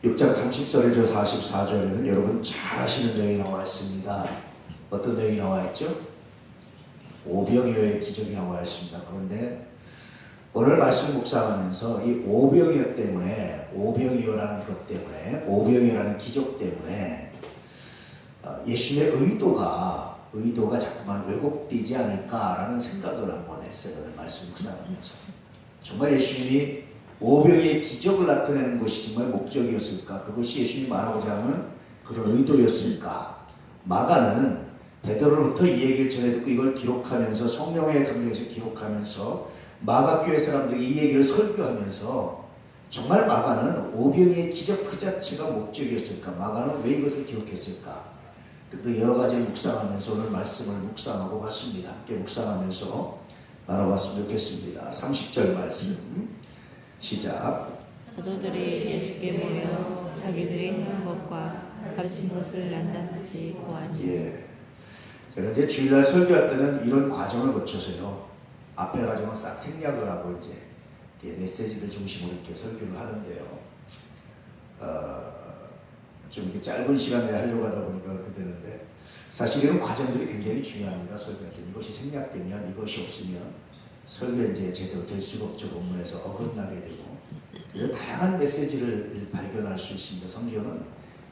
6장 30절에서 44절에는 여러분 잘 아시는 내용이 나와 있습니다. 어떤 내용이 나와 있죠? 오병이어의 기적이 나와 있습니다. 그런데 오늘 말씀 묵상하면서 이 오병이어 때문에, 오병이어라는 것 때문에, 오병이어라는 기적 때문에 예수님의 의도가 자꾸만 왜곡되지 않을까라는 생각을 한번 했어요. 오늘 말씀 묵상하면서. 정말 예수님이 오병이의 기적을 나타내는 것이 정말 목적이었을까? 그것이 예수님이 말하고자 하는 그런 의도였을까? 마가는 베드로로부터 이 얘기를 전해 듣고 이걸 기록하면서 성령의 감동에서 기록하면서 마가교회 사람들에게 이 얘기를 설교하면서 정말 마가는 오병이의 기적 그 자체가 목적이었을까? 마가는 왜 이것을 기록했을까? 또 여러 가지를 묵상하면서 오늘 말씀을 묵상하고 봤습니다. 함께 묵상하면서 나눠봤으면 좋겠습니다. 30절 말씀 시작. 사도들이 예수께 모여 자기들이 행한 것과 가르친 것을 낱낱이 고하니. 예. 제가 이제 주일날 설교할 때는 이런 과정을 거쳐서요. 앞에 과정은 싹 생략을 하고 이제 메시지들 중심으로 이렇게 설교를 하는데요. 좀 이렇게 짧은 시간 내에 하려고 하다 보니까 그렇게 되는데 사실 이런 과정들이 굉장히 중요합니다. 설교할 때 이것이 생략되면, 이것이 없으면 설교 이제 제대로 될 수가 없죠. 본문에서 어긋나게 되고. 그래서 다양한 메시지를 발견할 수 있습니다. 성경은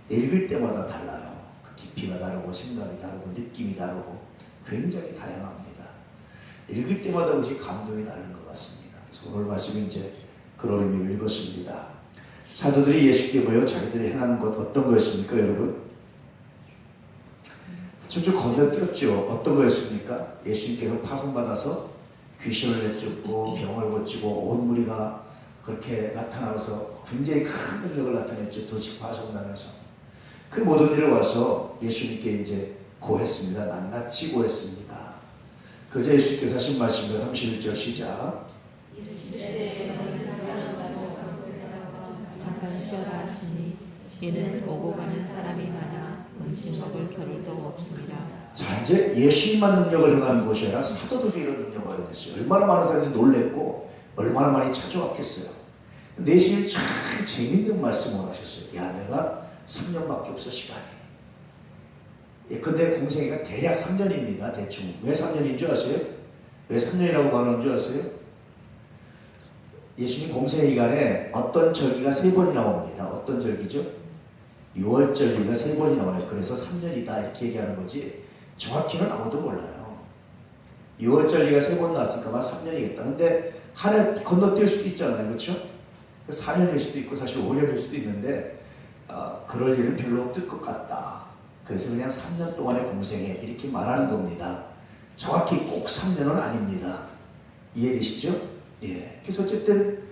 읽을 때마다 달라요. 그 깊이가 다르고 생각이 다르고 느낌이 다르고 굉장히 다양합니다. 읽을 때마다 그것이 감동이 다른 것 같습니다. 그래서 오늘 말씀은 이제 그런 의미로 읽었습니다. 사도들이 예수께 모여 자기들이 행한 것 어떤 거였습니까, 여러분? 좀 건너뛰었죠. 어떤 거였습니까? 예수님께서 파송받아서 귀신을 내쫓고 병을 고치고 온 무리가 그렇게 나타나서 굉장히 큰 능력을 나타냈죠. 도시 파송당해서. 그 모든 일을 와서 예수님께 이제 고했습니다. 낱낱이 고했습니다. 그러자 예수님께서 하신 말씀입니다. 31절 시작. 잠깐 쉬어라 하시니 이는 오고 가는 사람이 많아 음식 먹을 겨를도 없습니다. 자, 이제 예수님만 능력을 행하는 것이 아니라 사도들도 이런 능력을 발휘했어요. 얼마나 많은 사람들이 놀랬고 얼마나 많이 찾아왔겠어요. 근데 예수님이 참 재미있는 말씀을 하셨어요. 야, 내가 3년밖에 없어, 시간이. 예, 근데 공생애가 대략 3년입니다. 대충. 왜 3년인 줄 아세요? 왜 3년이라고 말하는 줄 아세요? 예수님 공생애 기간에 어떤 절기가 3번이 나옵니다. 어떤 절기죠? 6월 절기가 3번이 나와요. 그래서 3년이다 이렇게 얘기하는 거지 정확히는 아무도 몰라요. 6월 절기가 3번 나왔으니까 아마 3년이겠다. 근데 하나 건너뛸 수도 있잖아요. 그렇죠? 4년일 수도 있고 사실 5년일 수도 있는데 그럴 일은 별로 없을 것 같다. 그래서 그냥 3년 동안의 공생애 이렇게 말하는 겁니다. 정확히 꼭 3년은 아닙니다. 이해되시죠? 예. 그래서 어쨌든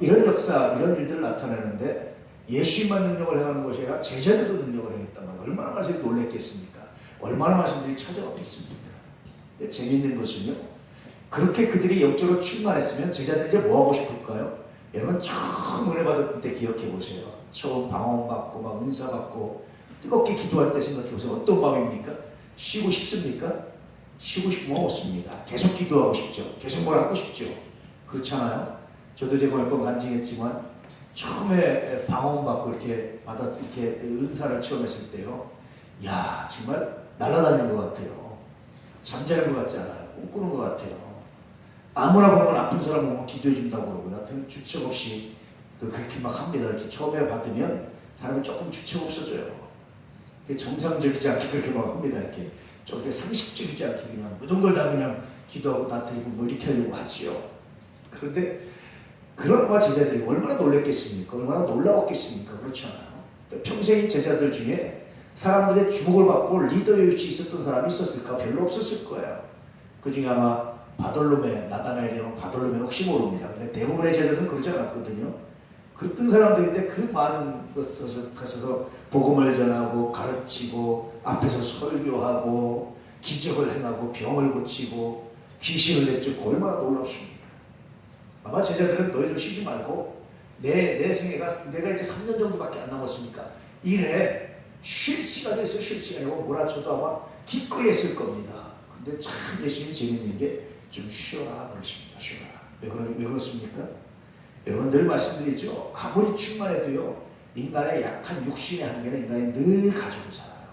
이런 역사, 이런 일들을 나타내는데 예수님만 능력을 행하는 것이 아니라 제자들도 능력을 행했단 말이에요. 얼마나 많은 사람들이 놀랬겠습니까? 얼마나 많은 사람들이 찾아왔겠습니까? 재미있는 것은요. 그렇게 그들이 영적으로 충만했으면 제자들이 이제 뭐 하고 싶을까요? 여러분 처음 은혜 받을 때 기억해 보세요. 처음 방언받고 막 은사 받고 뜨겁게 기도할 때 생각해 보세요. 어떤 마음입니까? 쉬고 싶습니까? 쉬고 싶으면 없습니다. 계속 기도하고 싶죠. 계속 뭘 하고 싶죠. 그렇잖아요. 저도 제가 몇 번 간증했지만 처음에 방언받고 이렇게 받아서 이렇게 은사를 체험했을 때요. 야, 정말 날아다니는 것 같아요. 잠자는 것 같지 않아요. 꿈꾸는 것 같아요. 아무나 보면 아픈 사람 보면 기도해 준다고 그러고 하여튼 주책 없이 그렇게 막 합니다. 이렇게 처음에 받으면 사람이 조금 주책 없어져요. 정상적이지 않게 그렇게 막 합니다. 이렇게 좀 상식적이지 않게 그냥 모든 걸 다 그냥 기도하고 나타내고 뭐 이렇게 하려고 하지요. 그런데 그런 아마 제자들이 얼마나 놀랬겠습니까? 얼마나 놀라웠겠습니까? 그렇지 않아요? 평생 이 제자들 중에 사람들의 주목을 받고 리더의 위치에 있었던 사람이 있었을까? 별로 없었을 거예요. 그 중에 아마 바돌로메, 나다나엘이라는 바돌로메 혹시 모릅니다. 근데 대부분의 제자들은 그러지 않았거든요. 그랬던 사람들인데 그 많은 곳에 가서 복음을 전하고 가르치고 앞에서 설교하고 기적을 행하고 병을 고치고 귀신을 내쫓고 얼마나 놀랍습니까? 아마 제자들은 너희들 쉬지 말고 내 생애가 내가 이제 3년 정도밖에 안 남았으니까 이래 쉴 시간이 있어요. 쉴 시간이고 몰아쳐도 아마 기꺼이 했을 겁니다. 근데 참 예수님이 재밌는 게 좀 쉬어라 그러십니다. 쉬어라. 왜 그렇습니까? 여러분 늘 말씀드리죠. 아무리 충만해도요. 인간의 약한 육신의 한계는 인간이 늘 가지고 살아요.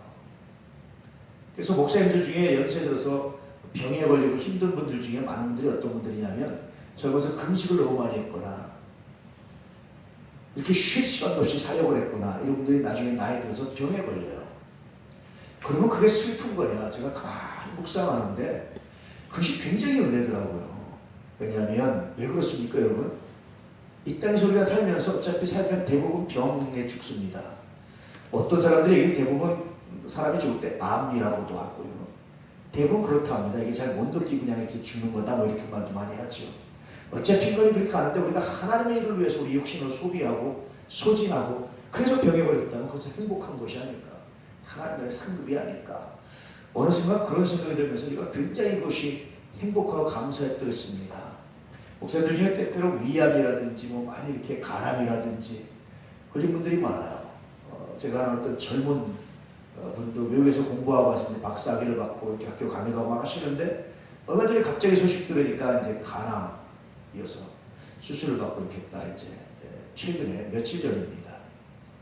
그래서 목사님들 중에 연세 들어서 병에 걸리고 힘든 분들 중에 많은 분들이 어떤 분들이냐면 젊어서 금식을 너무 많이 했거나 이렇게 쉴 시간도 없이 사역을 했거나 이런 분들이 나중에 나이 들어서 병에 걸려요. 그러면 그게 슬픈 거냐. 제가 가만히 묵상하는데 그것이 굉장히 은혜더라고요. 왜냐하면 왜 그렇습니까 여러분? 이 땅에서 우리가 살면서 어차피 살면 대부분 병에 죽습니다. 어떤 사람들이 대부분 사람이 죽을 때 암이라고도 하고요. 대부분 그렇다 합니다. 이게 잘 못 느끼고 그냥 이렇게 죽는 거다 뭐 이렇게 말도 많이 하죠. 어차피 인간이 그렇게 하는데 우리가 하나님의 일을 위해서 우리 육신을 소비하고 소진하고 그래서 병에 걸렸다면 그것은 행복한 것이 아닐까. 하나님의 상급이 아닐까. 어느 순간 그런 생각이 들면서 우리가 굉장히 그것이 행복하고 감사했었습니다. 목사들 중에 때때로 위암이라든지 뭐 많이 이렇게 간암이라든지 걸린 분들이 많아요. 제가 아는 어떤 젊은 분도 외국에서 공부하고 와서 이제 박사학위를 받고 이렇게 학교 강의도 하고 하시는데 얼마 전에 갑자기 소식 들으니까 이제 간암이어서 수술을 받고 이렇게 했다 이제 최근에 며칠 전입니다.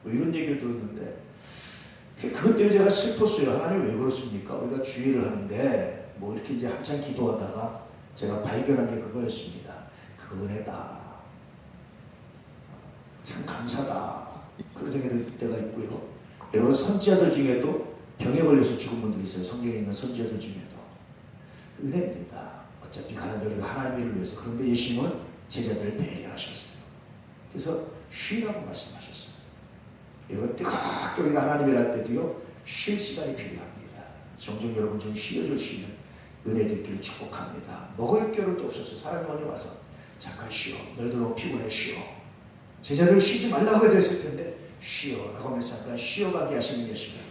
뭐 이런 얘기를 들었는데 그것 때문에 제가 슬펐어요. 하나님 왜 그렇습니까? 우리가 주의를 하는데 뭐 이렇게 이제 한참 기도하다가 제가 발견한 게 그거였습니다. 그 은혜다. 참 감사다. 그런 생각이 들 때가 있고요. 여러분 선지자들 중에도 병에 걸려서 죽은 분들이 있어요. 성경에 있는 선지자들 중에도. 은혜입니다. 어차피 가는 데가 하나님의 일을 위해서. 그런데 예수님은 제자들을 배려하셨어요. 그래서 쉬라고 말씀하셨어요. 여러분 뜨겁게 우리가 하나님을 할 때도요. 쉴 시간이 필요합니다. 종종 여러분 좀 쉬어줄 수 있는 은혜 됐기를 축복합니다. 먹을 겨를도 없었어요. 사람이 어디 와서 잠깐 쉬어. 너희들 너무 피곤해 쉬어. 제자들 쉬지 말라고 해도 했을 텐데 쉬어 라고 하면서 잠깐 쉬어가게 하시는 예수님.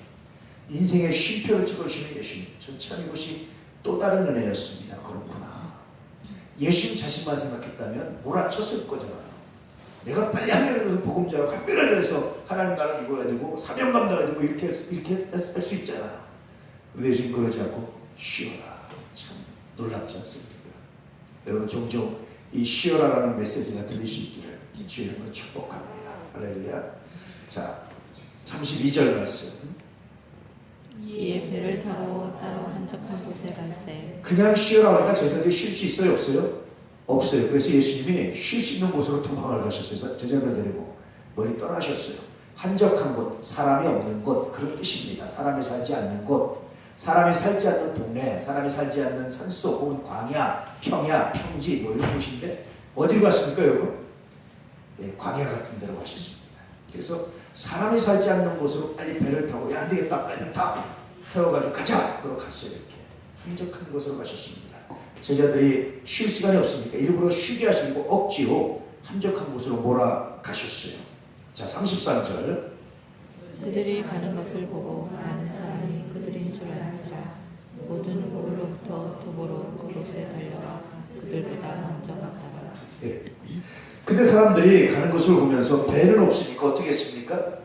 인생의 쉼표를 찍어주시는 예수님. 전 참 이것이 또 다른 은혜였습니다. 그렇구나. 예수님 자신만 생각했다면 몰아쳤을 거잖아요. 내가 빨리 하늘에서 복음 전하고 한면에서 하나님 나라를 이루어야 되고 사명 감당해야 되고 이렇게 할 수 있잖아요. 근데 예수님 그러지 않고 쉬어라. 참 놀랍지 않습니까? 여러분 종종 이 쉬어라라는 메시지가 들릴 수 있기를 주의 이름으로 축복합니다. 할렐루야. 자 32절 말씀. 이에 배를 타고 따로 한적한 곳에 갈새. 그냥 쉬어라 하니까 제자들이 쉴 수 있어요 없어요? 없어요. 그래서 예수님이 쉴 수 있는 곳으로 도망을 가셨어요. 제자들 데리고 멀리 떠나셨어요. 한적한 곳, 사람이 없는 곳 그런 뜻입니다. 사람이 살지 않는 곳, 사람이 살지 않는 동네, 사람이 살지 않는 산속 혹은 광야, 평야, 평지 뭐 이런 곳인데 어디로 갔습니까 여러분? 네, 광야 같은 데로 가셨습니다. 그래서 사람이 살지 않는 곳으로 빨리 배를 타고 야 안되겠다 빨리 타 태워가지고 가자 그러고 갔어요. 이렇게 한적한 곳으로 가셨습니다. 제자들이 쉴 시간이 없으니까 일부러 쉬게 하시고 억지로 한적한 곳으로 몰아가셨어요. 자 33절. 그들이 가는 것을 보고 많은 사람이 그들인 줄 알지라. 모든 고을로부터 도보로 그곳에 달려와 그들보다 먼저 갔다가. 예. 근데 사람들이 가는 것을 보면서 배는 없으니까 어떻게 했습니까?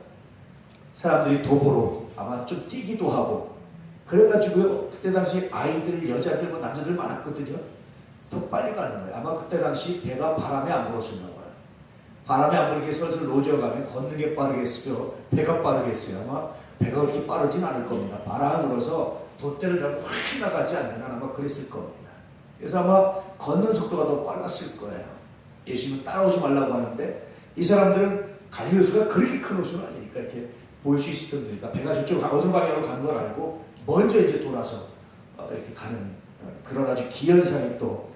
사람들이 도보로 아마 좀 뛰기도 하고 그래가지고요. 그때 당시 아이들, 여자들, 뭐 남자들 많았거든요. 더 빨리 가는 거예요. 아마 그때 당시 배가 바람에 안 불었었나 봐요. 바람에 안 불게 슬슬 노져가면 걷는 게 빠르겠어요? 배가 빠르겠어요? 아마 배가 그렇게 빠르진 않을 겁니다. 바람이 불어서 돛대를 잡고 확 나가지 않는 한 아마 그랬을 겁니다. 그래서 아마 걷는 속도가 더 빨랐을 거예요. 예수님은 따라오지 말라고 하는데 이 사람들은 갈릴리 호수가 그렇게 큰 호수는 아니니까 이렇게 볼 수 있을 텐데니까 배가 저쪽 어느 방향으로 가는 걸 알고 먼저 이제 돌아서 이렇게 가는 그런 아주 기현상이 또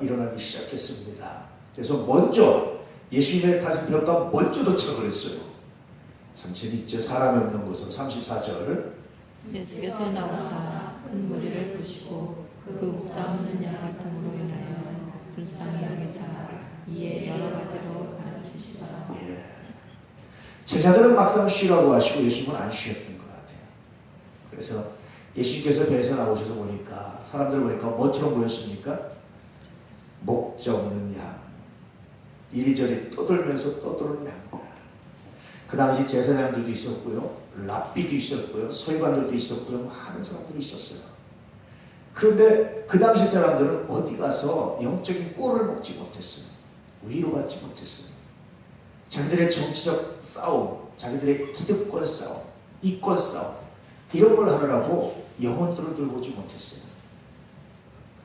일어나기 시작했습니다. 그래서 먼저 예수님의 타신 배보다 먼저 도착을 했어요. 참 재밌죠. 사람이 없는 곳으로 34절. 예수께서 나와서 큰 무리를 보시고 그 목자 없는 양 같음으로 인하여 불쌍히 여기사 이에 여러 가지로 가르치시더라. 예. 제자들은 막상 쉬라고 하시고 예수님은 안 쉬었던 것 같아요. 그래서 예수님께서 배에서 나오셔서 보니까 사람들 보니까 뭐처럼 보였습니까? 목자 없는 양. 이리저리 떠돌면서 떠도는 양들. 그 당시 제사장들도 있었고요. 랍비도 있었고요. 서기관들도 있었고요. 많은 사람들이 있었어요. 그런데 그 당시 사람들은 어디 가서 영적인 꼴을 먹지 못했어요. 위로받지 못했어요. 자기들의 정치적 싸움, 자기들의 기득권 싸움, 이권 싸움 이런 걸 하느라고 영혼들을 들고 오지 못했어요.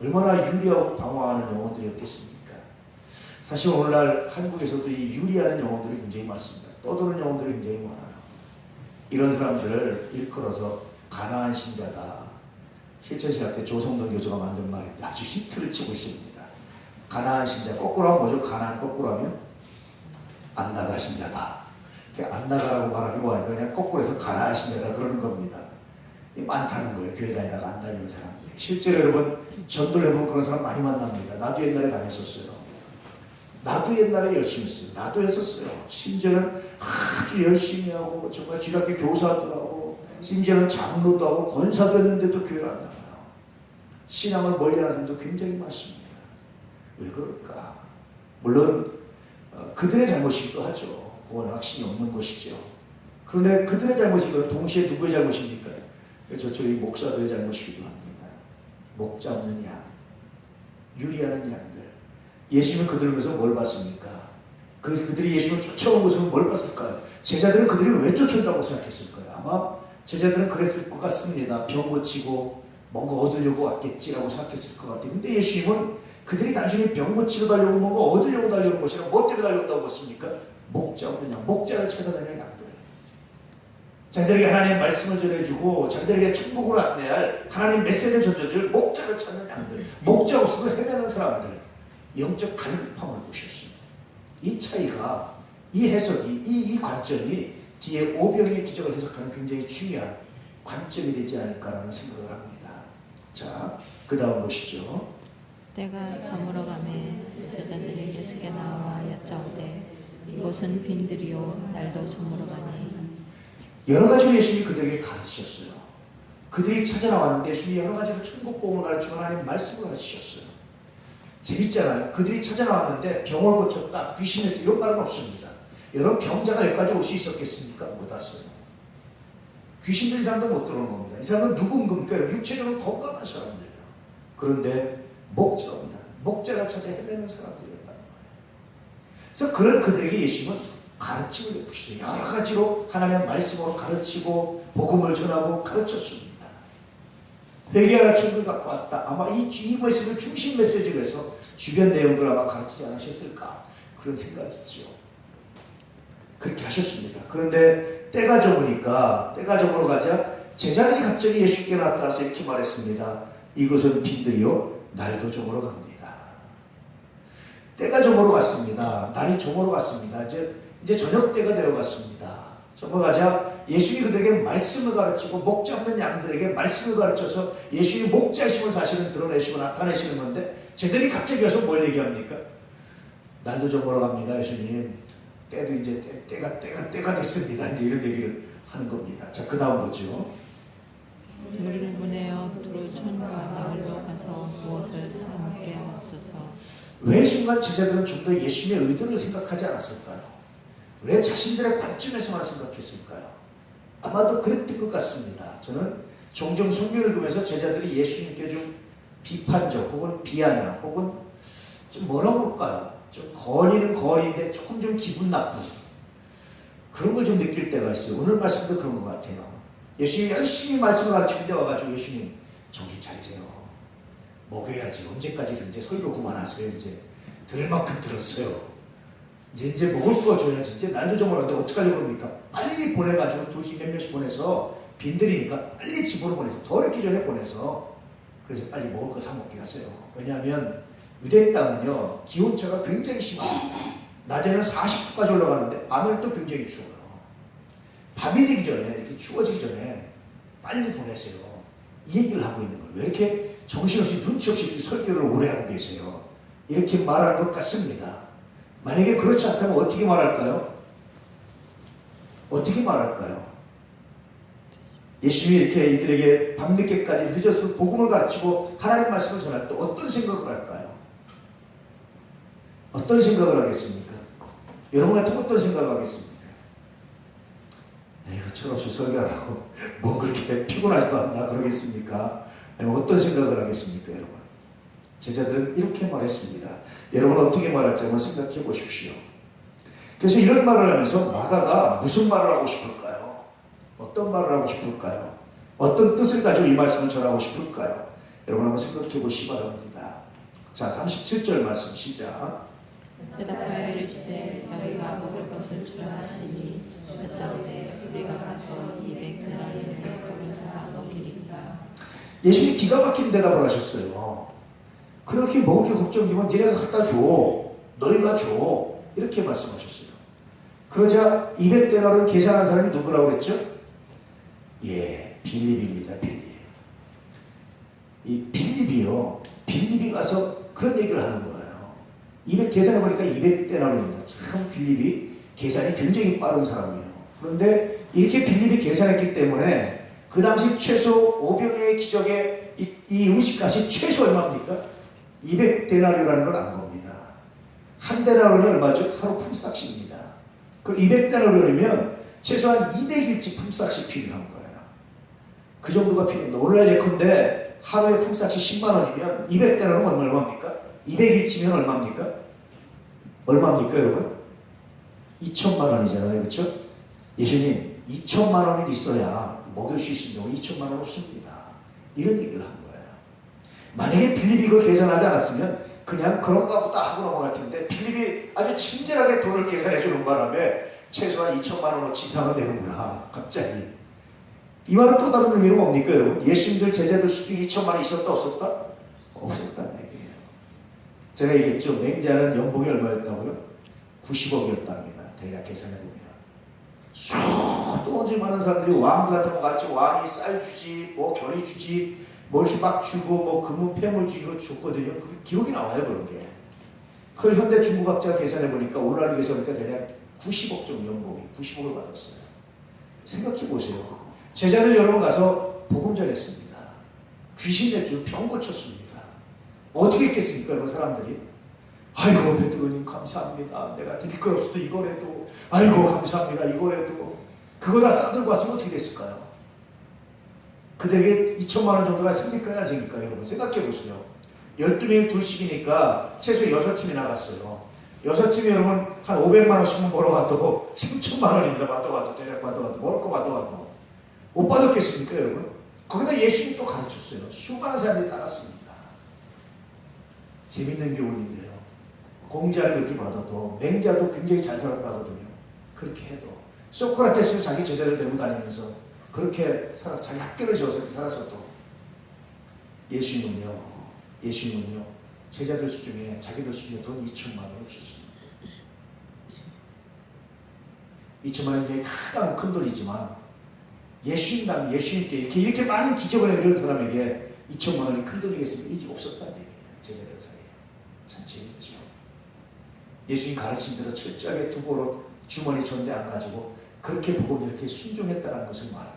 얼마나 유리하고 방황하는 영혼들이었겠습니까? 사실 오늘날 한국에서도 이 유리하는 영혼들이 굉장히 많습니다. 떠도는 영혼들이 굉장히 많아요. 이런 사람들을 일컬어서 가나안 신자다. 실천신학 때 조성동 교수가 만든 말인데 아주 히트를 치고 있습니다. 가나안 신자, 거꾸로 하면 뭐죠? 가나안 거꾸로 하면 안 나가 신자다. 안 나가라고 말하기 뭐하니까 그냥 거꾸로 해서 가나안 신자다 그러는 겁니다. 많다는 거예요. 교회 다니다가 안 다니는 사람들이. 실제로 여러분 전도를 해보면 그런 사람 많이 만납니다. 나도 옛날에 다녔었어요. 나도 옛날에 열심히 했어요. 나도 했었어요. 심지어는 아주 열심히 하고 정말 주일학교 교사도 하고 심지어는 장로도 하고 권사도 했는데도 교회를 안 나가요. 신앙을 멀리하는 사람도 굉장히 많습니다. 왜 그럴까? 물론 그들의 잘못이기도 하죠. 그건 확신이 없는 것이죠. 그런데 그들의 잘못이고 동시에 누구의 잘못입니까? 저처럼 목사들의 잘못이기도 합니다. 목자 없는 양, 유리하는 양들. 예수님은 그들을 위해서 뭘 봤습니까? 그들이 예수님을 쫓아온 것은 뭘 봤을까요? 제자들은 그들이 왜 쫓아온다고 생각했을까요? 아마 제자들은 그랬을 것 같습니다. 병 고치고 뭔가 얻으려고 왔겠지라고 생각했을 것 같아요. 근데 예수님은 그들이 단순히 병 고치러 달려고 뭔가 얻으려고 달려온 것이 아니라 뭐 때문에 달려온다고 봤습니까? 목자 없는 양, 목자를 찾아다니는 양들. 자기들에게 하나님의 말씀을 전해주고 자기들에게 천국으로 안내할 하나님의 메시지를 전해줄 목자를 찾는 양들. 목자 없어서 헤매는 사람들. 영적 갈급함을 보셨습니다. 이 차이가, 이 해석이, 이 관점이 뒤에 오병의 기적을 해석하는 굉장히 중요한 관점이 되지 않을까라는 생각을 합니다. 자, 그 다음 보시죠. 때가 저물어 가매 제자들이 예수께 나와 여짜오되 이곳은 빈들이요 날도 저물어 가니. 여러 가지로 예수님이 그들에게 가르치셨어요. 그들이 찾아나왔는데 예수님이 여러 가지로 천국 복음을 가르치고 하나님 말씀을 가르치셨어요. 재밌잖아요. 그들이 찾아나왔는데 병을 고쳤다, 귀신을 이런 말은 없습니다. 여러분 병자가 여기까지 올 수 있었겠습니까? 못 왔어요. 귀신 들린 사람도 못 들어오는 겁니다. 이 사람은 누군 겁니까? 육체적으로 건강한 사람들이에요. 그런데 목자입니다. 목자를 찾아 헤매는 사람들이었다는 거예요. 그래서 그런 그들에게 예수님은 가르침을 베푸시죠. 여러 가지로 하나님의 말씀으로 가르치고 복음을 전하고 가르쳤습니다. 회개하라 천국을 갖고 왔다. 아마 이 메시지를 중심 메시지로 해서 주변 내용들 아마 가르치지 않으셨을까 그런 생각이 있죠. 그렇게 하셨습니다. 그런데 때가 저물어 가자 제자들이 갑자기 예수께 나타나서 이렇게 말했습니다. 이곳은 빈들이요 날도 저물어 갑니다. 때가 저물어 갔습니다. 날이 저물어 갔습니다. 이제 저녁 때가 되어 갔습니다. 저물어가자 예수님이 그들에게 말씀을 가르치고 목자 없는 양들에게 말씀을 가르쳐서 예수님이 목자이심을 사실은 드러내시고 나타내시는 건데 쟤들이 갑자기 와서 뭘 얘기합니까? 날도 저물어 갑니다. 예수님 때도 이제 때가 됐습니다. 이제 이런 얘기를 하는 겁니다. 자, 그 다음 보죠. 우리를 보내어 두루 촌과 마을로 가서 무엇을 사 먹게 하옵소서. 왜 순간 제자들은 좀 더 예수님의 의도를 생각하지 않았을까요? 왜 자신들의 관점에서만 생각했을까요? 아마도 그랬던 것 같습니다. 저는 종종 성경을 읽으면서 제자들이 예수님께 좀 비판적 혹은 비아냥 혹은 좀 뭐라고 할까요? 좀 거리는 거리인데 조금 좀 기분 나쁜 그런 걸 좀 느낄 때가 있어요. 오늘 말씀도 그런 것 같아요. 예수님이 열심히 말씀을 가르치는데 와가지고 예수님 정신 차리세요. 먹여야지. 언제까지 이제 소리로 그만하세요. 이제 들을 만큼 들었어요. 이제 먹을 거 줘야지. 이제 날도 저물었는데 어떡하려고 합니까? 빨리 보내가지고 둘씩 몇 명씩 보내서 빈들이니까 빨리 집으로 보내서 더 늦기 전에 보내서 그래서 빨리 먹을 거 사 먹게 하세요. 왜냐하면 유대 땅은요 기온차가 굉장히 심합니다. 낮에는 40도까지 올라가는데 밤에는 또 굉장히 추워요. 밤이 되기 전에 이렇게 추워지기 전에 빨리 보내세요. 이 얘기를 하고 있는 거예요. 왜 이렇게 정신없이 눈치 없이 이렇게 설교를 오래 하고 계세요? 이렇게 말하는 것 같습니다. 만약에 그렇지 않다면 어떻게 말할까요? 어떻게 말할까요? 예수님이 이렇게 이들에게 밤늦게까지 늦어서 복음을 가르치고 하나님 말씀을 전할 때 어떤 생각을 할까요? 어떤 생각을 하겠습니까? 여러분 같은 어떤 생각을 하겠습니까? 에이구 철없이 설교하라고 뭐 그렇게 피곤하지도 않나 그러겠습니까? 아니면 어떤 생각을 하겠습니까 여러분? 제자들은 이렇게 말했습니다. 여러분 어떻게 말할지 한번 생각해 보십시오. 그래서 이런 말을 하면서 마가가 무슨 말을 하고 싶을까요? 어떤 말을 하고 싶을까요? 어떤 뜻을 가지고 이 말씀을 전하고 싶을까요? 여러분 한번 생각해 보시기 바랍니다. 자, 37절 말씀 시작. 대답하여 이르시되 너희가 먹을 것을 주라 하시니 여짜오되 우리가 가서 200데나리온을 적은 사람 먹이리까. 예수님이 기가 막힌 대답을 하셨어요. 그렇게 먹을 게 걱정되면 니네가 갖다 줘. 너희가 줘. 이렇게 말씀하셨어요. 그러자 200데나리온 계산한 사람이 누구라고 그랬죠? 예, 빌립입니다. 빌립. 이 빌립이요. 빌립이 가서 그런 얘기를 하는 거예요. 200 계산해보니까 200데나리온입니다. 참 빌립이 계산이 굉장히 빠른 사람이에요. 그런데 이렇게 빌립이 계산했기 때문에 그 당시 최소 5병의 기적의 이 음식값이 최소 얼마입니까? 200데나리온이라는 걸 안 겁니다. 한 데나리온이 얼마죠? 하루 품삯입니다. 그 200데나리온이면 최소한 200일치 품삯이 필요한 거예요. 그 정도가 필요합니다. 오늘날 예컨대 하루에 품삯이 10만 원이면 200데나리온은 얼마입니까? 200일치면 얼마입니까? 얼마입니까, 여러분? 2천만 원이잖아요, 그렇죠? 예수님, 2천만 원이 있어야 먹일 수 있습니다. 2천만 원 없습니다. 이런 얘기를 한 거예요. 만약에 빌립이 이걸 계산하지 않았으면 그냥 그런가 보다 하고 넘어갈 텐데 빌립이 아주 친절하게 돈을 계산해 주는 바람에 최소한 2천만 원어치 이상은 되는구나. 갑자기. 이 말은 또 다른 의미로 뭡니까, 여러분? 예수님들 제자들 수중에 2천만 원이 있었다 없었다? 없었다는 얘기예요. 제가 얘기했죠. 맹자는 연봉이 얼마였다고요? 90억이었답니다. 대략 계산해보면. 수도 많은 사람들이 왕들한테 가르치고 왕이 쌀 주지, 뭐 결이 주지, 뭐 이렇게 막 주고, 뭐 금은 폐물 주기로 줬거든요. 그 기록이 나와요, 그런 게. 그걸 현대 중국학자가 계산해보니까 오늘날로 계산하니까 대략 90억 정도 연봉이 90억을 받았어요. 생각해보세요. 제자들 여러분 가서 복음 전했습니다. 귀신 냈죠. 병 고쳤습니다. 어떻게 했겠습니까, 여러분 사람들이? 아이고 베드로님 감사합니다. 내가 드릴 거 없어도 이거라도 아이고 감사합니다. 이거라도 그거 다 싸들고 왔으면 어떻게 됐을까요? 그들에게 2천만 원 정도가 생길까요? 안 생길까요? 여러분 생각해보세요. 12명이 둘씩이니까 최소 6팀이 나갔어요. 6팀이 여러분 한 500만 원씩만 벌어와도 3천만 원입니다. 받아와도 대략 받아와도 먹을 거 받아와도 못 받았겠습니까, 여러분? 거기다 예수님이 또 가르쳤어요. 수많은 사람들이 따랐습니다. 재밌는 교훈인데요. 공자를 그렇게 받아도 맹자도 굉장히 잘 살았다 하거든요. 그렇게 해도 소크라테스는 자기 제자를 데리고 다니면서 그렇게 자기 학교를 지어서 그렇게 살았어도 예수님은요 제자들 수중에 자기들 수중에 돈 2천만 원을 줬습니다. 2천만 원이 굉장히 큰 돈이지만 예수님께 이렇게 많은 기적을 이룬 사람에게 2천만 원이 큰 돈이겠습니까? 이게 없었다는 얘기예요. 제자들 사이에. 참 재밌죠. 예수님 가르친 대로 철저하게 두고로 주머니 전대 안 가지고 그렇게 보고 이렇게 순종했다는 것을 말합니다.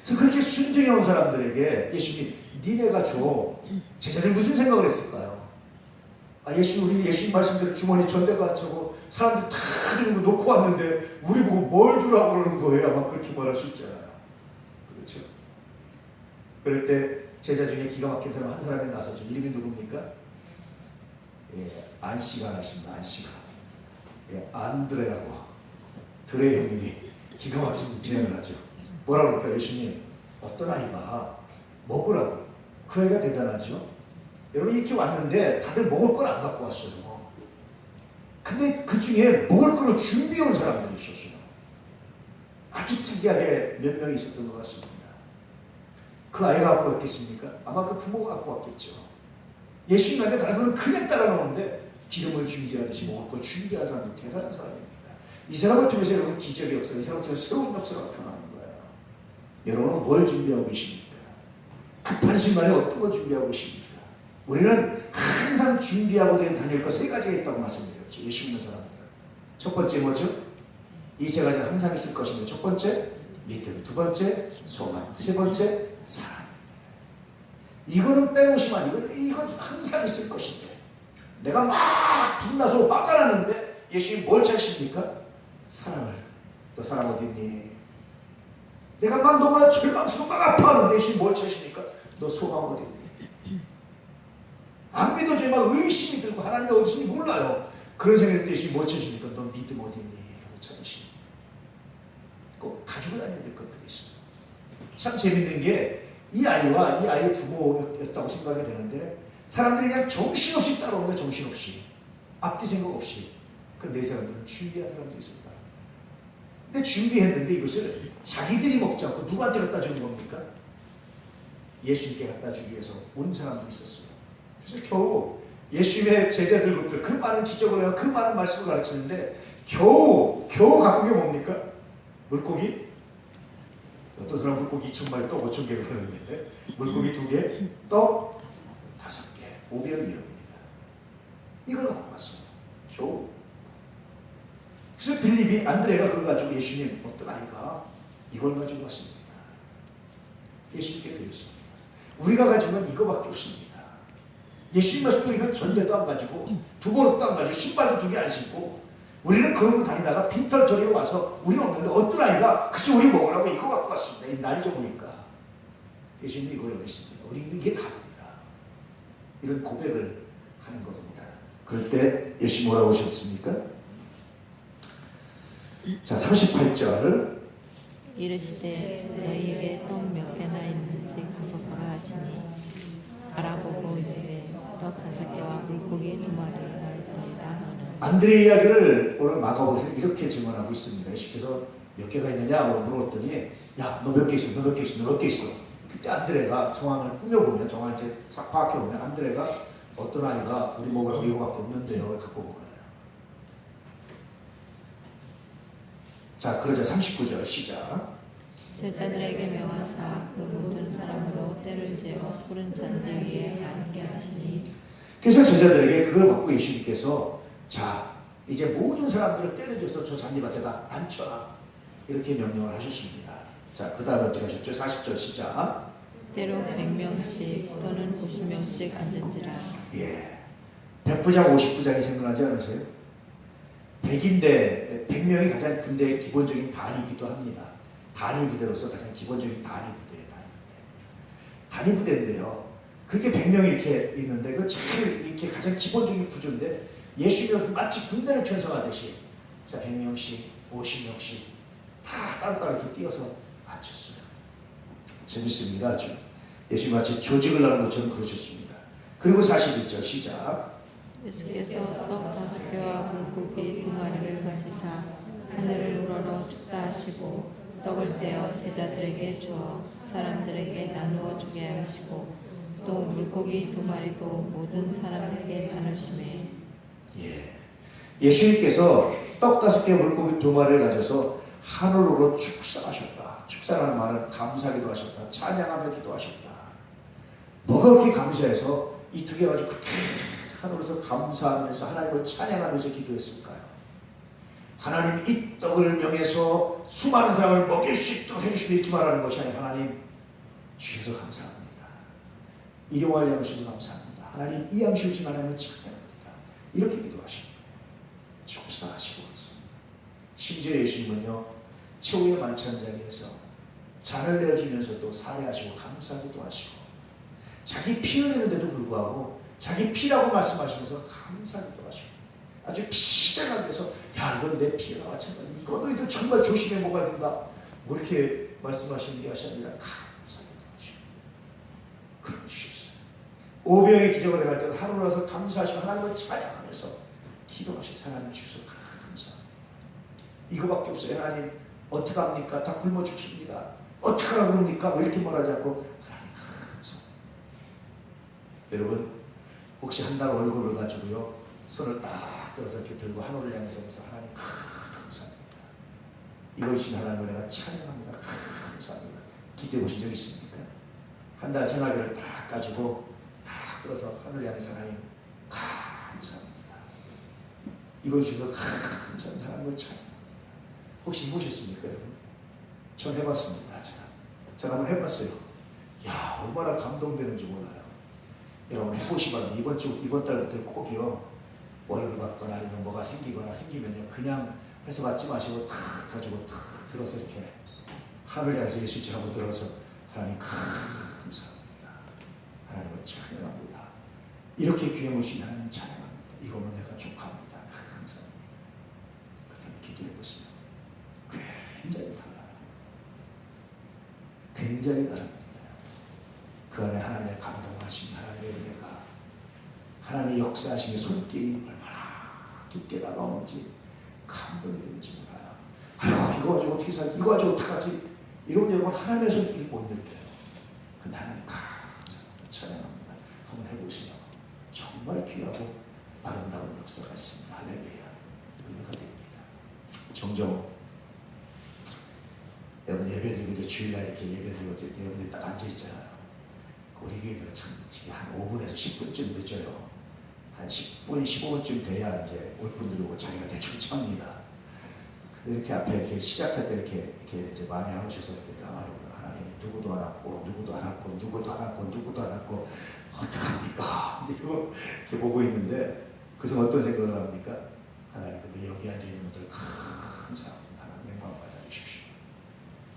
그래서 그렇게 순종해온 사람들에게 예수님이 니네가 줘. 제자들이 무슨 생각을 했을까요? 우리 예수님 말씀대로 주머니 전대도 안 차고 사람들 다 가지고 놓고 왔는데 우리 보고 뭘 주라고 그러는 거예요? 아마 그렇게 말할 수 있잖아요. 그렇죠? 그럴 때 제자 중에 기가 막힌 사람 한 사람이 나서죠. 이름이 누굽니까? 예, 안씨가 나십니다. 안씨가. 예, 안드레라고. 드레 형님이 기가 막힌 제안을 하죠. 뭐라고 그럴까? 예수님, 어떤 아이가 먹으라고. 그 아이가 대단하죠. 여러분 이렇게 왔는데 다들 먹을 걸 안 갖고 왔어요. 근데 그 중에 먹을 거를 준비해온 사람들이 있었어요. 아주 특이하게 몇 명이 있었던 것 같습니다. 그 아이가 갖고 왔겠습니까? 아마 그 부모가 갖고 왔겠죠. 예수님한테 다른 사람은 그냥 따라가는데 기름을 준비하듯이 먹을 걸 준비한 사람이 대단한 사람입니다. 이 사람을 통해서 여러분 기적의 역사, 이 사람을 통해서 새로운 역사가 나타나는 거예요. 여러분은 뭘 준비하고 계십니까? 급한 순간에 어떤 걸 준비하고 계십니까? 우리는 항상 준비하고 다닐 것 세 가지가 있다고 말씀드렸죠. 예수 믿는 사람들은. 첫 번째 뭐죠? 이 세 가지는 항상 있을 것인데 첫 번째 믿음, 두 번째 소망, 세 번째 사랑. 이거는 빼놓으시면 아니고 이건 항상 있을 것인데 내가 막 분나서 화가 나는데 예수님 뭘 찾으십니까? 사랑을. 너 사랑 어디 있니? 내가 막 너무나 절망스러워 막 아파하는데 예수님 뭘 찾으십니까? 너 소망 어디 있니? 안 믿어져요. 막 의심이 들고 하나님이 어디신지 몰라요. 그런 생각 대신 못 찾으니까 너 믿음 어디 있니? 라고 찾으시니 꼭 가지고 다녀야 될 것들이 있어요. 참 재밌는 게 이 아이와 이 아이의 부모였다고 생각이 되는데 사람들이 그냥 정신없이 따라오는 거예요. 정신없이. 앞뒤 생각 없이. 그 네 사람들은 준비한 사람들이 있습니다. 근데 준비했는데 이것을 자기들이 먹지 않고 누구한테 갖다 주는 겁니까? 예수님께 갖다 주기 위해서 온 사람들이 있었어요. 그래서 겨우 예수님의 제자들부터 그 많은 기적을 하고 그 많은 말씀을 가르치는데 겨우 갖고 게 뭡니까? 물고기? 어떤 사람 물고기 2,000마리 떡 5,000개가 그러는데 물고기 2개, 떡 5개, 500이랍니다. 이걸 갖고 왔어요. 겨우. 그래서 빌립이 안드레가 그걸 가지고 예수님 어떤 아이가 이걸 가지고 왔습니다. 예수님께 드렸습니다. 우리가 가진 건 이거밖에 없습니다. 예수님 말씀도 이건 전대도 안 가지고 두벌도 안 가지고 신발도 2개 안 신고 우리는 그러고 다니다가 빈털터리로 와서 우리는 없는데 어떤 아이가 글쎄 우리 먹으라고 이거 갖고 왔습니다. 이 날이 좋으니까 예수님이 이거 여기 있습니다. 우리는 이게 다릅니다. 이런 고백을 하는 겁니다. 그럴 때 예수님 뭐라고 하셨습니까? 자 38절 이르시되 너희에게 떡 몇 개나 있는지 가서 보라 하시니 알아보고 이르되 떡 5개와 물고기 2마리가 있더이다 하는. 안드레 이야기를 오늘 마가복음에서 이렇게 증언하고 있습니다. 예수께서 몇 개가 있느냐고 물었더니 야 너 몇 개 있어? 너 몇 개 있어? 너 몇 개 있어? 그때 안드레가 상황을 꾸며보면 정황을 파악해보면 안드레가 어떤 아이가 우리 먹으라고 이거밖에 없는데요 갖고 온 거예요. 자 그러자 39절 시작. 제자들에게 명하사 그 모든 사람으로 때를 재어 푸른 잔디 위에 앉게 하시니. 그래서 제자들에게 그걸 받고 예수님께서 자 이제 모든 사람들을 때려줘서 저 잔디밭에다 앉혀라 이렇게 명령을 하셨습니다. 자 그 다음에 어떻게 하셨죠? 40절 시작. 때로 100명씩 또는 50명씩 앉은지라. 예, 100부장 50부장이 생각나지 않으세요? 100인데 100명이 가장 군대의 기본적인 단위이기도 합니다. 단위 부대로서 가장 기본적인 단위 부대예요. 단위 부대인데요. 그렇게 100명이 이렇게 있는데 그 제일 이렇게 가장 기본적인 구조인데 예수님이 마치 군대를 편성하듯이 자 100명씩 50명씩 다 따로따로 이렇게 띄어서 앉혔어요. 재밌습니다. 아주 예수님 마치 조직을 나눈 것처럼 그러셨습니다. 그리고 41절 시작. 예수께서 떡 5개와 물고기 2마리를 가지사 하늘을 우러러 축사하시고 떡을 떼어 제자들에게 주어 사람들에게 나누어 주게 하시고 또 물고기 2마리도 모든 사람에게 나누시매. 예. 예수님께서 떡 5개 물고기 2마리를 가져서 하늘으로 축사하셨다. 축사라는 말은 감사기도 하셨다. 찬양하며 기도하셨다. 뭐가 그렇게 감사해서 이 2개 가지고 그렇게 하늘에서 감사하면서 하나님을 찬양하면서 기도했을까요? 하나님 이 떡을 명해서 수많은 사람을 먹일 수 있도록 해주시면 이렇게 말하는 것이 아니라 하나님 주셔서 감사합니다. 일용할 양을 주셔서 감사합니다. 하나님 이 양식을 주신 하나님을 찬양합니다. 이렇게 기도하십니다. 축사하시고 있습니다. 심지어 예수님은요 최후의 만찬 자리에서 잔을 내어주면서도 살해하시고 감사기도 하시고 자기 피 흘리는데도 불구하고 자기 피라고 말씀하시면서 감사기도 하시고 아주 피장하게 해서 야 이건 내 피가 마찬가지 이거 너희들 정말 조심해 먹어야 된다 뭐 이렇게 말씀하시는 게 아니라 감사기도 하시고 그런 주셨어요. 오병의 기적을 행할 때도 하루라서 감사하시고 하나님을 찬양하면서 기도하셔서 하나님 주셔서 감사합니다. 이거밖에 없어요. 하나님 어떡합니까? 다 굶어 죽습니다. 어떡하라고 그럽니까? 뭐 이렇게 말하지 않고 하나님 감사합니다. 여러분 혹시 한 달 월급을 가지고요 손을 딱 들어서 이렇게 들고 하늘을 향해서 하나님 감사합니다. 이것이 하나님을 내가 찬양합니다. 감사합니다. 기도해 보신 적 있습니까? 한 달 생활비를 딱 가지고 딱 들어서 하늘을 향해서 하나님 감사합니다. 이것이 주셔서 감사합니다. 하나님을 찬양합니다. 혹시 해보셨습니까 여러분? 전 해봤습니다. 제가 한번 해봤어요. 야 얼마나 감동되는지 몰라요. 여러분 해보시기 바랍니다. 이번 달부터 꼭이요 월급을 받거나 아니면 뭐가 생기거나 생기면요 그냥 해서 받지 마시고 탁 가지고 탁 들어서 이렇게 하늘 향해서 예수님 한번 들어서 하나님 감사합니다. 하나님을 찬양합니다. 이렇게 귀해 모신 하나님 찬양합니다. 이거는 내가 족합니다. 기도해 보세요. 굉장히 달라요. 굉장히 다릅니다. 그 안에 하나님의 감동하신 하나님의 은혜가, 하나님의 역사하심의 손길이 얼마나 깊게 다가오는지, 감동이 되는지 몰라요. 아유, 이거 가지고 어떻게 살지? 이거 가지고 어떡하지? 이러면 여러분 하나님의 손길을 못 느껴요. 근데 하나님 감사합니다. 찬양합니다. 한번 해보세요. 정말 귀하고 아름다운 역사가 있습니다. 할렐루야. 은혜가 됩니다. 종종 여러분 예배드리고 이제 주일날 이렇게 예배드리고 여러분들이 딱 앉아있잖아요. 우리 교인들은 참 한 5분에서 10분쯤 늦어요. 한 10분, 15분쯤 돼야 이제 올 분들이 오고 자리가 대충 찹니다. 이렇게 앞에 이렇게 시작할 때 이렇게 이제 많이 안 오셔서 이렇게 하나님 누구도 안 왔고 누구도 안 왔고 누구도 안 왔고 누구도 안 왔고 어떡합니까? 근데 이렇게 보고 있는데 그래서 어떤 생각을 합니까? 하나님 근데 여기 앉아 있는 분들 항상 하나님 영광 받아 주십시오.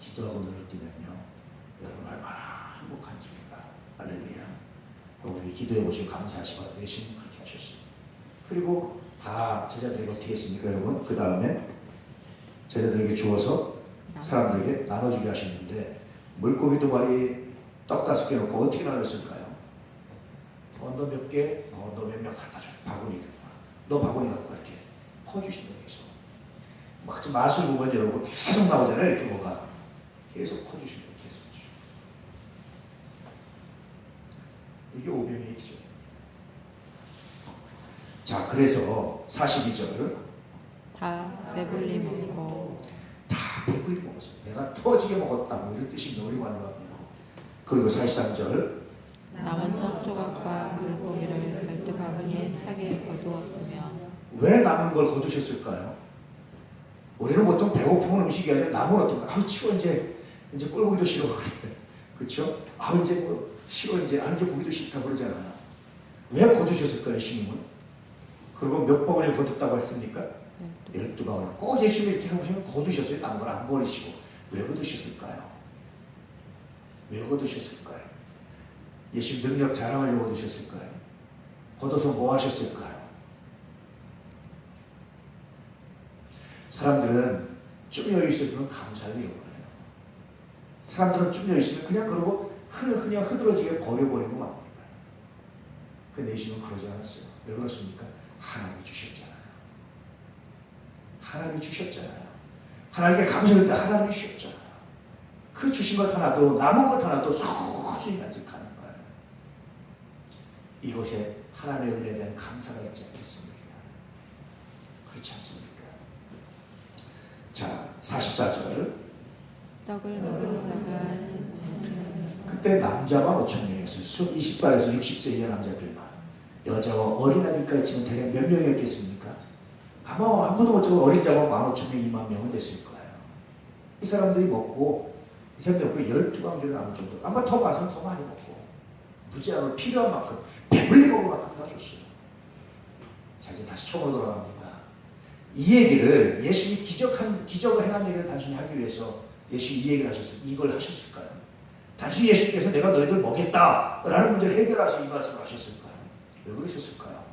기도하고 눈을 뜨면요 여러분 얼마나 행복한지입니다. 할렐루야. 우리 기도해 보시고 감사하시고 예수님 그렇게 하셨어요. 그리고 다 제자들에게 어떻게 했습니까 여러분? 그 다음에 제자들에게 주어서 사람들에게 나눠주게 하셨는데 물고기 2마리 떡 5개 놓고 어떻게 나눴을까요? 너 몇 개? 너 몇 명 갖다 줘. 바구니 들고 너 바구니 갖고 이렇게 퍼주시는 거예요. 막 맛을 보면 여러분 계속 나오잖아요. 이렇게 뭐가 계속 퍼주시는 거예요. 계속. 이게 오병이의 기적이에요. 자, 그래서 42절 다 배불리 먹고 다 배불리 먹었어요. 내가 터지게 먹었다 뭐 이런 뜻입니다. 우리 말로 하면. 그리고 43절 남은 떡 조각과 물고기를 12바구니에 차게 거두었으며. 왜 남은 걸 거두셨을까요? 우리는 보통 배고프면 음식이 아니라 남은 어떤 아우 치워 이제 꿀고기도 싫어 그렇죠? 아우 이제 뭐 싫어 이제 고기도 싫다 그러잖아요. 왜 거두셨을까요, 예수님은? 그리고 몇 바구니를 거뒀다고 했습니까? 12바구니. 꼭 예수님이 이렇게 해보시면 거두셨어요. 남은 걸 안 버리시고. 왜 거두셨을까요? 왜 거두셨을까요? 예수님 능력 자랑하려고 거두셨을까요? 걷어서 뭐 하셨을까요? 사람들은 좀 여유 있으면 감사를 잃어버려요. 사람들은 좀 여유 있으면 그냥 그러고 그냥 흐드러지게 버려버리고 맙니다. 근데 예수님은 그러지 않았어요. 왜 그렇습니까? 하나님이 주셨잖아요. 하나님이 주셨잖아요. 하나님께 감사할 때 하나님이 주셨잖아요. 그 주신 것 하나도 남은 것 하나도 소중히 간직하는 거예요. 이곳에 하나님의 은혜에 대한 감사가 있지 않겠습니까? 그렇지 않습니까? 자, 44절 떡을 먹은 자가 그때 남자만 5,000명이었어요. 20살에서 60세 이하 남자들만. 여자와 어린아이까지 지금 대략 몇 명이었겠습니까? 아마 아무도 못 잡은 어린 자가 15,000명, 2만 명은 됐을 거예요. 이 사람들이 먹고 이 사람들이 12광주를 나눌 정도. 아마 더 많으면 더 많이 먹고 무제한으로 필요한 만큼 배불리 먹을 만큼 다 줬어요. 자, 이제 다시 처음으로 돌아갑니다. 이 얘기를 예수님이 기적을 행한 얘기를 단순히 하기 위해서 예수님이 이 얘기를 하셨어요. 이걸 하셨을까요? 단순히 예수님께서 내가 너희들 먹겠다라는 문제를 해결하셔서 이 말씀을 하셨을까요? 왜 그러셨을까요?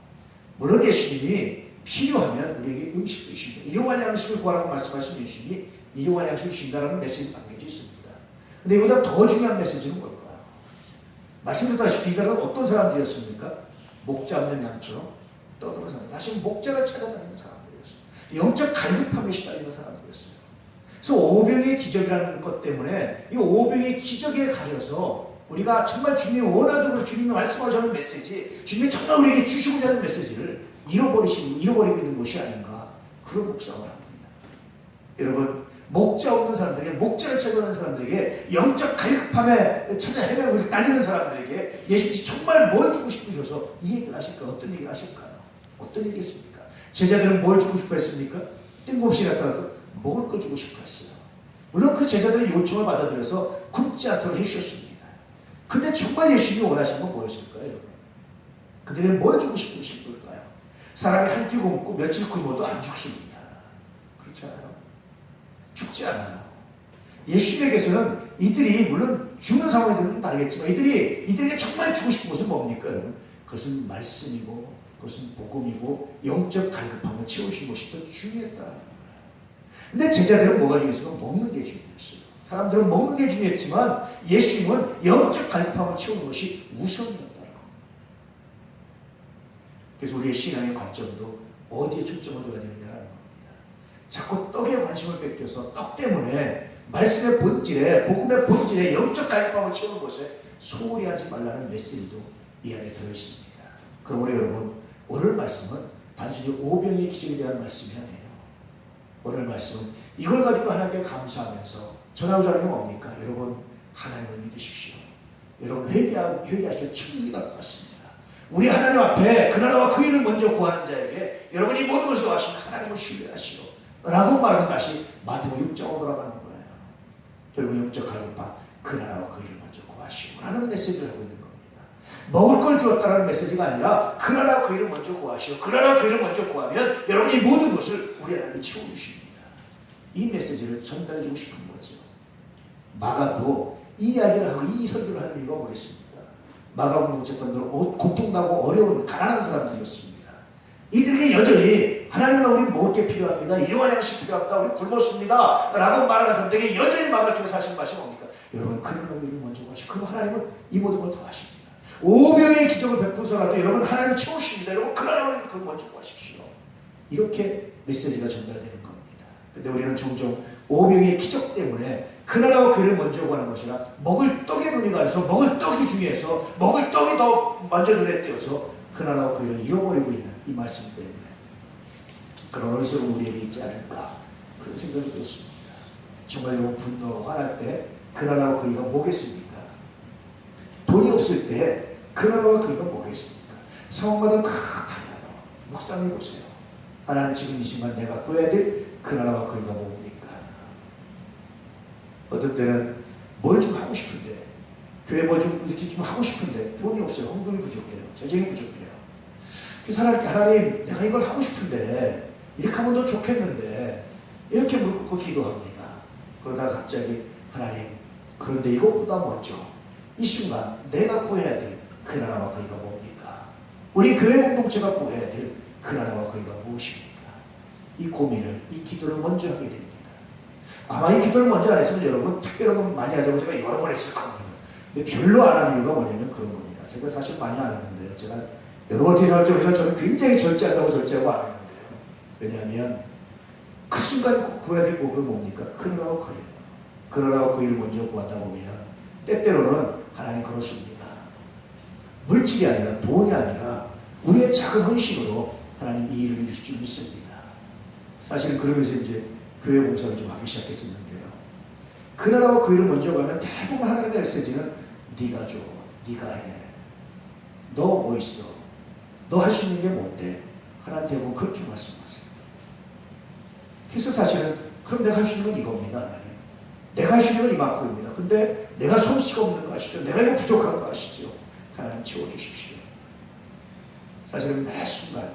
물론 예수님이 필요하면 우리에게 음식도 주십니다. 일용할 양식을 구하라고 말씀하신 예수님이 일용할 양식을 주신다는 메시지가 담겨져 있습니다. 근데 이보다 더 중요한 메시지는 뭘까요? 말씀드렸다시피 이 사람은 어떤 사람들이었습니까? 목자 없는 양처럼 떠드는 사람. 다시 목자를 찾아다니는 사람들이었어요. 영적 갈급함에 시달리는 사람들이었어요. 그래서 오병의 기적이라는 것 때문에 이 오병의 기적에 가려서 우리가 정말 주님이 원하적으로 주님이 말씀하시는 메시지, 주님이 정말 우리에게 주시고자 하는 메시지를 잃어버리고 있는 것이 아닌가, 그런 묵상을 합니다. 여러분, 목자 없는 사람들에게, 목자를 찾아가는 사람들에게, 영적 갈급함에 찾아 헤매고 다니는 사람들에게 예수님이 정말 뭘 주고 싶으셔서 이 얘기를 하실까요? 어떤 얘기를 하실까요? 어떤 얘기겠습니까? 제자들은 뭘 주고 싶어 했습니까? 뜬금없이 나타나서 먹을 걸 주고 싶어 했어요. 물론 그 제자들의 요청을 받아들여서 굶지 않도록 해주셨습니다. 근데 정말 예수님이 원하시는 건 뭐였을까요, 여러분? 그들은 뭘 주고 싶을까요? 사람이 한 끼 굶고 며칠 굶어도 안 죽습니다. 그렇지 않아요? 죽지 않아요. 예수님에게서는 이들이 물론 죽는 상황이 되면 다르겠지만 이들에게 정말 주고 싶은 것은 뭡니까, 여러분? 그것은 말씀이고 그것은 복음이고 영적 갈급함을 채우신 것이 더 중요했다는 거예요. 근데 제자들은 뭐가 중요했어요? 먹는 게 중요했어요. 사람들은 먹는 게 중요했지만 예수님은 영적 갈팡을 채우는 것이 우선이었다. 그래서 우리의 신앙의 관점도 어디에 초점을 둬야 되느냐는 겁니다. 자꾸 떡에 관심을 뺏겨서 떡 때문에 말씀의 본질에, 복음의 본질에 영적 갈팡을 채우는 것에 소홀히 하지 말라는 메시지도 이 안에 들어있습니다. 그러므로 여러분, 오늘 말씀은 단순히 오병의 기적에 대한 말씀이 아니에요. 오늘 말씀은 이걸 가지고 하나님께 감사하면서 전하고자 하는 게 뭡니까? 여러분, 하나님을 믿으십시오. 여러분, 회개하시면 충분히 갈 것 같습니다. 우리 하나님 앞에 그 나라와 그 일을 먼저 구하는 자에게 여러분이 모든 것을 도와주신 하나님을 신뢰하시오 라고 말해서 다시 마태복음 6장으로 돌아가는 거예요. 결국 영적 갈팡, 그 나라와 그 일을 먼저 구하시오 라는 메시지를 하고 있는 겁니다. 먹을 걸 주었다라는 메시지가 아니라 그 나라와 그 일을 먼저 구하시오. 그 나라와 그 일을 먼저 구하면 여러분이 모든 것을 우리 하나님이 채워주십니다. 이 메시지를 전달해주고 싶은 거죠. 마가도 이 이야기를 하고 이 설교를 하는 이유가 뭐겠습니까? 마가 공동체 사람들은 고통나고 어려운 가난한 사람들이었습니다. 이들에게 여전히 하나님은 우리 먹을 게 필요합니다. 일용할 양식 필요합니다. 우리 굶었습니다. 라고 말하는 사람들에게 여전히 마가를 통해서 하신 말씀이 뭡니까? 여러분, 그런 일을 먼저 구하시고 그럼 하나님은 이 모든 걸 도와십니다. 오병의 기적을 베푸서라도 여러분 하나님을 채우십니다. 여러분 그 나라를 그걸 먼저 구하십시오. 이렇게 메시지가 전달되는 겁니다. 그런데 우리는 종종 오병의 기적 때문에 그 나라와 그 일을 먼저 구하는 것이라 먹을 떡에 눈이 가서 먹을 떡이 중요해서 먹을 떡이 더 먼저 눈에 띄어서 그 나라와 그 일을 잃어버리고 있는 이 말씀 때문에 그런 어리석은 우리에게 있지 않을까 그런 생각이 들었습니다. 정말 여러분 분노하고 화날 때 그 나라와 그 일가 뭐겠습니까? 돈이 없을 때 그 나라와 그 일가 뭐겠습니까? 상황마다 다 달라요. 묵상해 보세요. 하나님 지금 이 순간 내가 구해야 될 그 나라와 그 일가 뭡니까? 어떤 때는 뭘 좀 하고 싶은데 교회 뭘 좀 이렇게 좀 하고 싶은데 돈이 없어요. 헌금이 부족해요. 재정이 부족해요. 그래서 하나님 내가 이걸 하고 싶은데 이렇게 하면 더 좋겠는데 이렇게 무릎 꿇고 기도합니다. 그러다가 갑자기 하나님 그런데 이것보다 먼저 이 순간 내가 구해야 될 그 나라와 그 일가 뭡니까? 우리 교회 공동체가 구해야 될 그 나라와 그 일가 무엇입니까? 이 고민을, 이 기도를 먼저 하게 됩니다. 아마 이 기도를 먼저 안 했으면 여러분 특별한 많이 하자고 제가 여러 번 했을 겁니다. 근데 별로 안 하는 이유가 뭐냐면 그런 겁니다. 제가 사실 많이 안 했는데요. 제가 여러분한테 생각해보면 저는 굉장히 절제한다고 절제하고 안 했는데요. 왜냐하면 그 순간 구해야 될 복은 뭡니까? 그 나라와 그 일. 그 나라와 그 일을 먼저 구하다 보면 때때로는 하나님 그렇습니다. 물질이 아니라 돈이 아니라 우리의 작은 헌신으로 하나님 이 일을 이루실 줄 믿습니다. 사실은 그러면서 이제 교회 봉사를 좀 하기 시작했었는데요. 그 나라와 그 일을 먼저 가면 대부분 하나님의 메시지는 네가 줘, 네가 해, 너 뭐 있어, 너 할 수 있는 게 뭔데? 하나님 대부분 그렇게 말씀하세요. 그래서 사실은 그럼 내가 할 수 있는 건 이겁니다. 하나님. 내가 할 수 있는 건 이만큼입니다. 근데 내가 솜씨가 없는 거 아시죠? 내가 이거 부족한 거 아시죠? 하나님 채워주십시오. 사실은 매 순간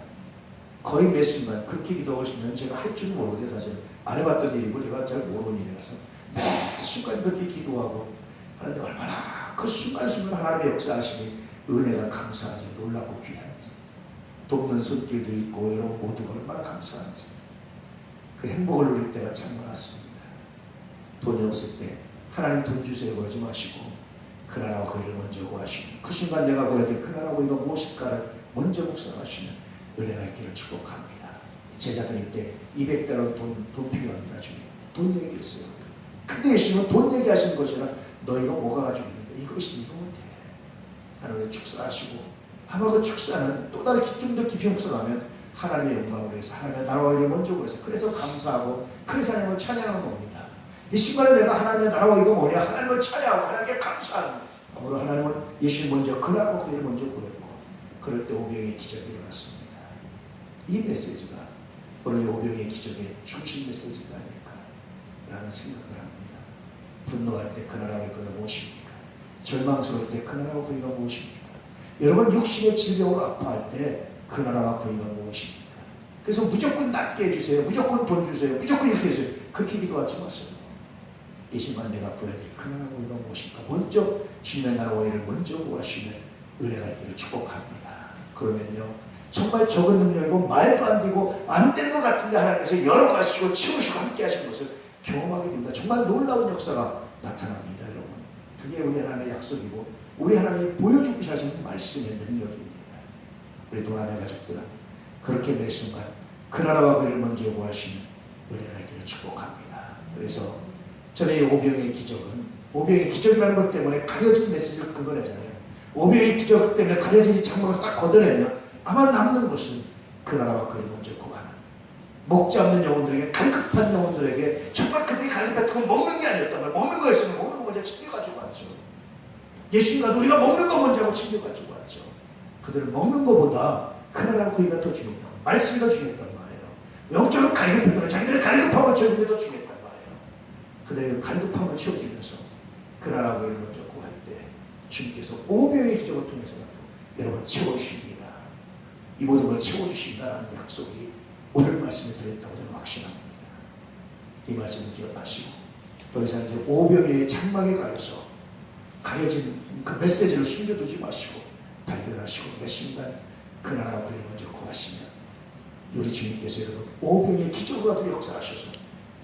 거의 매 순간 그렇게 기도하고 싶으면 제가 할 줄 모르거든요. 사실 안 해봤던 일이고 제가 잘 모르는 일이라서 매 순간 그렇게 기도하고 하는데 얼마나 그 순간순간 하나님의 역사하심이 은혜가 감사하지 놀랍고 귀한지 돕는 손길도 있고 여러분 모두가 얼마나 감사한지 그 행복을 누릴 때가 참 많았습니다. 돈이 없을 때 하나님 돈 주세요 그러지 마시고 그 나라와 그 일을 먼저 구하시고 그 순간 내가 구해야 될 그 나라와 이거 무엇일까를 먼저 묵상하시는 은혜가 있기를 축복합니다. 제자들 이때 200달러 돈 필요합니다. 주님 돈 얘기했어요. 근데 예수님은 돈 얘기하시는 것이라 너희가 뭐가 가지고 있는데 이것이 이거 못해. 하나님의 축사하시고 아마 그 축사는 또 다른 좀 더 깊이 묵상하면 하나님의 영광을 위해서 하나님의 나라와 일을 먼저 구해서 그래서 감사하고 그래서 하나님을 찬양하는 겁니다. 이 순간에 내가 하나님의 나라와 이거 뭐냐 하나님을 찬양하고 하나님께 감사하는 아무로 하나님은 예수님 먼저 그 나라와 그 일을 먼저 구했고 그럴 때 오병의 기적이 일어났습니다. 이 메시지가 오늘 오병의 기적의 중심 메시지가 아닐까라는 생각을 합니다. 분노할 때 그 나라와 이거가 무엇입니까? 절망스러울 때 그 나라와 그 일가 무엇입니까? 여러분 육신의 질병으로 아파할 때 그 나라와 그 일가 무엇입니까? 그래서 무조건 낫게 해주세요. 무조건 돈 주세요. 무조건 이렇게 해주세요. 그렇게 기도하지 마세요. 이 순간 내가 구해야 될 그 나라와 그 일가 무엇입니까? 먼저 주님의 나라와 일을 먼저 구하시는 은혜가 있기를 축복합니다. 그러면요 정말 적은 능력이고 말도 안 되고 안 되는 것 같은데 하나님께서 열어가시고 치우시고 함께 하시는 것을 경험하게 됩니다. 정말 놀라운 역사가 나타납니다. 여러분, 그게 우리 하나님의 약속이고 우리 하나님이 보여주고 하시는 말씀의 능력입니다. 우리 도남의 가족들은 그렇게 매 순간 그 나라와 그를 먼저 구하시는 은혜가 있기를 축복합니다. 그래서 저는 이 오병의 기적은 오병의 기적이라는 것 때문에 가려진 메시지를 긁어내잖아요. 오병의 기적 때문에 가려진 장막을 싹 걷어내면 아마 남는 것은 그 나라와 그를 먼저 구하는 먹지 않는 영혼들에게, 갈급한 영혼들에게 정말 그들이 갈급했던 건 먹는 게 아니었단 말이에요. 먹는 거였으면 먹는 거 먼저 챙겨가지고 왔죠. 예수님과 우리가 먹는 거 먼저 하고 챙겨가지고 왔죠. 그들은 먹는 것보다 그 나라와 그가 더 중요했다. 말씀이 더 중요했단 말이에요. 영적으로 갈급했던 자기들의 갈급함을 채우는 게 더 중요했단 말이에요. 그들의 갈급함을 채워주면서 그 나라와 그를 먼저 구할 때 주님께서 오병의 기적을 통해서라도 여러분 채워주십니다. 이 모든 걸 채워주신다는 약속이 오늘 말씀에 들어있다고 저는 확신합니다. 이 말씀을 기억하시고 더 이상 이제 오병의 장막에 가려서 가려진 그 메시지를 숨겨두지 마시고 발견하시고 몇 순간 그 나라와 그를 먼저 구하시면 우리 주님께서 여러분 오병의 기적으로라도 역사하셔서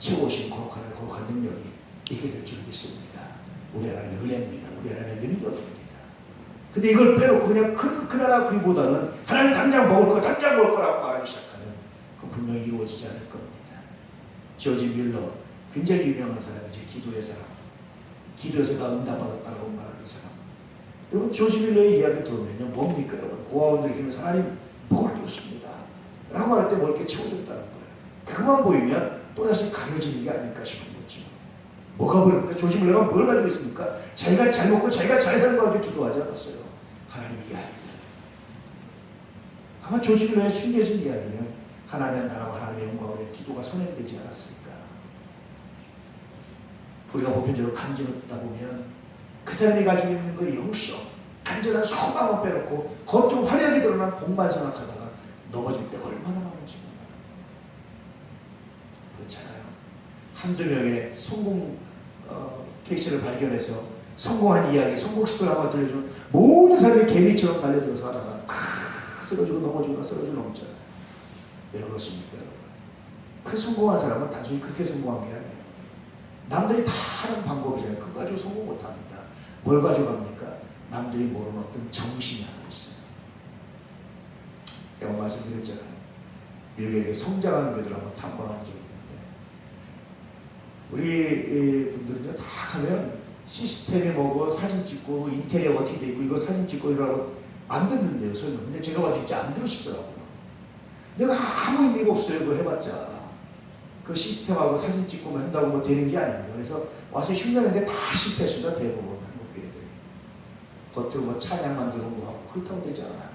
채워오신 거룩한 능력이 있게 될 줄 믿습니다. 우리 하나님의 은혜입니다. 우리 하나님의 능력입니다. 근데 이걸 빼놓고 그냥 그 나라 그보다는 하나님 당장 먹을 거라고 말하기 시작하면 그 분명히 이루어지지 않을 겁니다. 조지 밀러 굉장히 유명한 사람이지. 기도의 사람. 기도에서 다 응답받았다고 말하는 사람. 여러분 조지 밀러의 이야기를 들으면요. 뭡니까 여러분? 고아원들이 기도해서 하나님 먹을 게 없습니다 라고 말할 때 먹을 게 채워졌다는 거예요. 그만 보이면 또다시 가려지는 게 아닐까 싶은 거죠. 뭐가 보입니까? 조지 밀러가 뭘 가지고 있습니까? 자기가 잘 먹고 자기가 잘 사는 거 가지고 기도하지 않았어요. 하나님의 이야기입니다. 아마 조지 밀러의 숨겨진 이야기는 하나님의 나라와 하나님의 영광을 위해 기도가 선행되지 않았을까. 우리가 보편적으로 간증을 듣다 보면 그 사람이 가지고 있는 그 영성, 간절한 소망을 빼놓고 겉으로 화려하게 드러난 복만 생각하다가 넘어질 때 얼마나 많은지 몰라요. 그렇잖아요. 한두 명의 성공 케이스를 발견해서 성공한 이야기, 성공 스토리 한번 들려주면 모든 사람이 개미처럼 달려들어서 하다가 쓰러지고 넘어지고 쓰러지고 넘잖아요. 왜 그렇습니까, 여러분? 그 성공한 사람은 단순히 그렇게 성공한 게 아니에요. 남들이 다 하는 방법이잖아요. 그거 가지고 성공 못합니다. 뭘 가지고 합니까? 남들이 모르는 어떤 정신이 하나 있어요. 제가 말씀드렸잖아요. 미국에 성장하는 교회들 한번 탐방한 적이 있는데 우리 분들은요 다 가면 시스템이 뭐고 사진 찍고 인테리어 어떻게 돼 있고 이거 사진 찍고 이러라고 안 듣는데요 설명. 근데 제가 봐도 진짜 안 들으시더라고요. 내가 아무 의미가 없어요. 그거 해봤자 그 시스템하고 사진 찍고 한다고 뭐 되는 게 아닙니다. 그래서 와서 흉내내는데 다 실패했습니다. 대부분 한국 교회들이. 겉으로 뭐 찬양만 들고 뭐 하고 그렇다고 되지 않아요.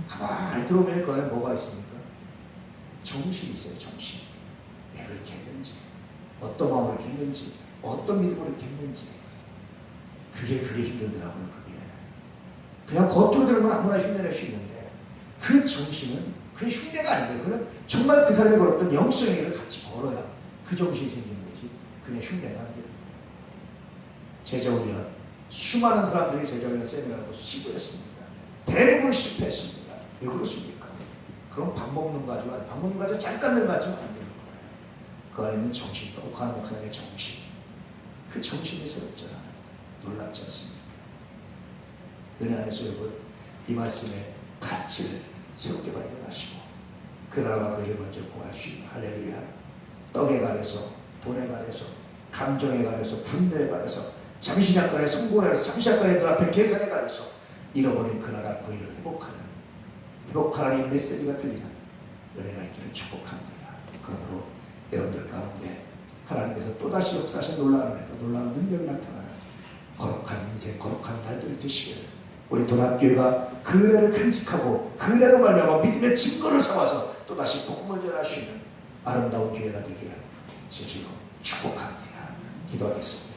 가만히 들어보면 그 안에 뭐가 있습니까? 정신이 있어요. 정신. 왜 그렇게 했는지, 어떤 마음으로 이렇게 했는지, 어떤 믿음으로 이렇게 했는지. 그게 힘들더라고요. 그냥 겉으로 들으면 아무나 흉내낼 수 있는데 그 정신은 그게 흉내가 아니고요. 그는 정말 그 사람이 걸었던 영성의 길을 같이 걸어야 그 정신이 생기는 거지. 그냥 흉내가 안 되는 거예요. 제자훈련 수많은 사람들이 제자훈련 세미나를 시도했습니다. 대부분 실패했습니다. 왜 그렇습니까? 그럼 밥 먹는 거 가지고 밥 먹는 거 가지고 잠깐 들어가지면 안 되는 거예요. 그 안에 있는 정신, 오카노 목사님의 정신, 그 정신이 새롭잖아요. 놀랍지 않습니까? 은혜 안에서 여러분 이 말씀의 가치를 새롭게 발견하시고 그 나라와 그를 먼저 구하시고 할렐루야. 떡에 가려서 돈에 가려서 감정에 가려서 분노에 가려서 잠시 잠깐의 성공에 가려서 잠시 잠깐의 눈앞에 계산에 가려서 잃어버린 그 나라 그 일을 회복하라는 이 메시지가 들리는 은혜가 있기를 축복합니다. 그러므로 여러분들 가운데 하나님께서 또다시 역사하신 놀라운 능력이 나타나는 거룩한 인생, 거룩한 날들이 되시기를 우리 도남교회가 그 은혜를 간직하고 그 은혜로 말미암아 믿음의 증거를 삼아서 또다시 복음을 전할 수 있는 아름다운 교회가 되기를 진실로 축복합니다. 기도하겠습니다.